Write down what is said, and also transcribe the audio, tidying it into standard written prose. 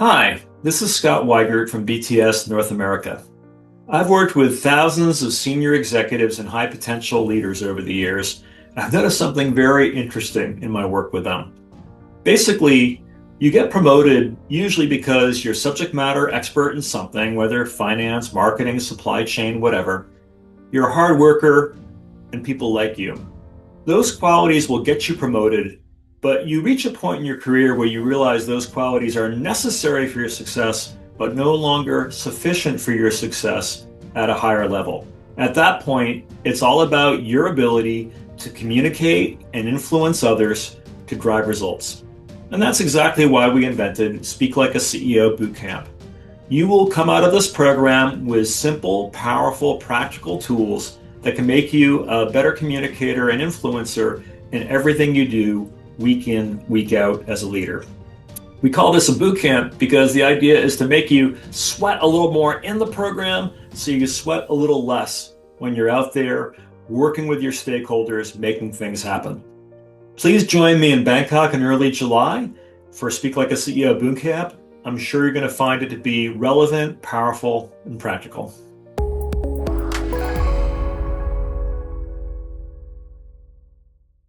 Hi, this is Scott Weighart from BTS North America. I've worked with thousands of senior executives and high potential leaders over the years. I've noticed something very interesting in my work with them. Basically, you get promoted usually because you're subject matter expert in something, whether finance, marketing, supply chain, whatever. You're a hard worker and people like you. Those qualities will get you promoted, but you reach a point in your career where you realize those qualities are necessary for your success, but no longer sufficient for your success at a higher level. At that point, it's all about your ability to communicate and influence others to drive results. And that's exactly why we invented Speak Like a CEO Bootcamp. You will come out of this program with simple, powerful, practical tools that can make you a better communicator and influencer in everything you do week in, week out as a leader. We call this a boot camp because the idea is to make you sweat a little more in the program so you sweat a little less when you're out there working with your stakeholders, making things happen. Please join me in Bangkok in early July for Speak Like a CEO Boot Camp. I'm sure you're going to find it to be relevant, powerful, and practical.